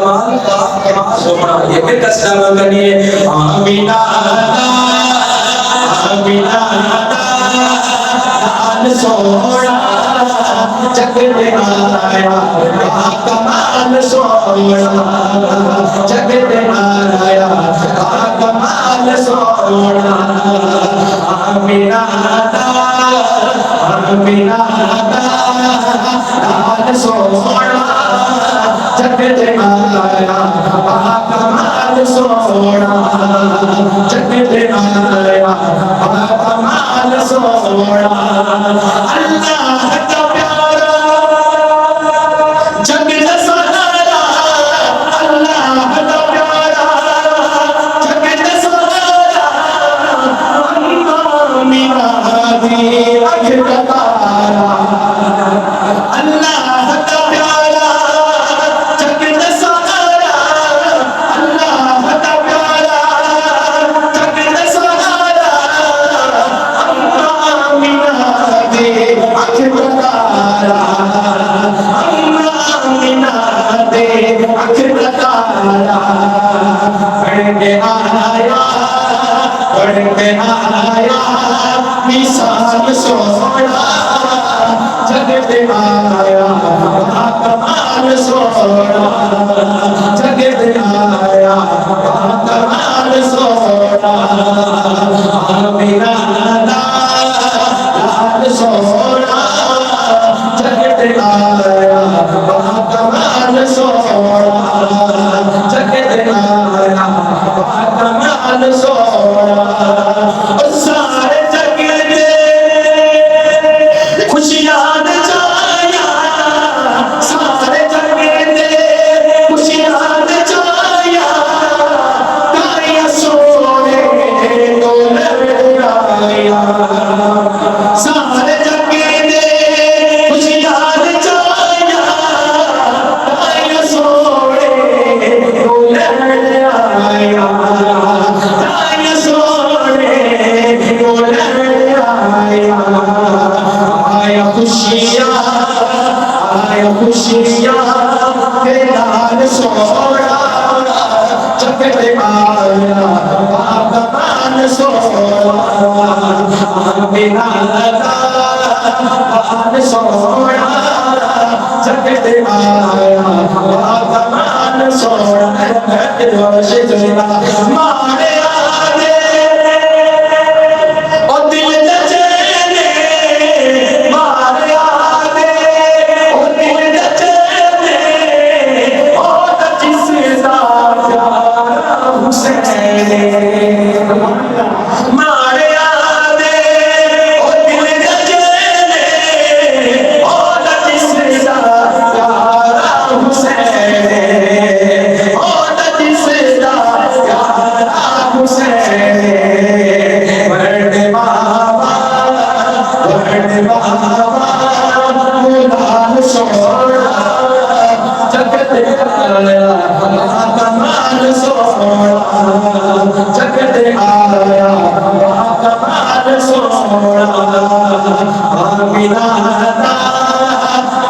कमाल सोना ये फिर कसम करिए आमीना आमीना लाल सोना जग में आया कमाल सोना जग में आया कमाल सोना आमीना आमीना लाल सोना जग में आया कमाल सोना जग में आया कमाल सोना अल्लाह का प्यारा जग में सहारा अल्लाह का प्यारा जग में सहारा आमीना दी अख का तारा अल्लाह का प्यारा जग में सहारा अल्लाह का प्यारा जग में सहारा आमीना दे अख का तारा आमीना दे अख का तारा बढ़ के आया मिसाल सोना जग में आया कमाल सोना जग में आया कमाल सोना आमीना लाल सोना जग में आया कमाल सोना जग में आया कमाल सोना सारे जग में खुशियां नचाया सारे जग में खुशियां नचाया तारियां सोने को लहराया सारे जग में खुशियां नचाया तारियां सोने को लहराया तारियां सोने को लहराया आया खुशियां के लाल सोना जग में आया कमाल सोना आमीना लाल सोना जग में आया कमाल सोना मारे आगे और दिल नचने मारे आगे और दिल नचने और जिसदा प्यारा हुसैन मारे आगे और दिल नचने और जिसदा प्यारा हुसैन और जिसदा प्यारा हुसैन वर्ण बाबा लाल सोना जगत आया कमाल सोना जगत आया कमाल सोना आमीना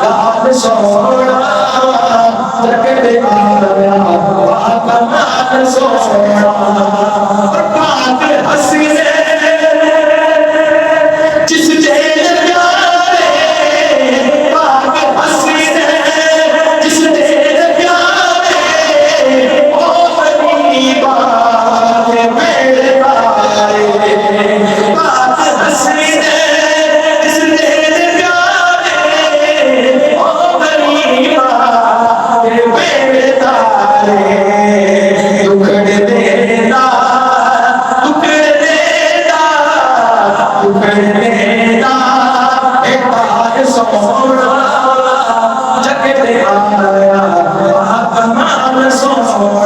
लाल सोना जगत आया कमाल सोना पाक हसीने जिस जेल प्यारे पाक हसीने जिस जेल प्यारे ओ बनी बात मेरे बारे पाक हसीने जिस जेल प्यारे ओ बनी बात मेरे तारे दुखड़े देना सोना जग में आया कमाल सोना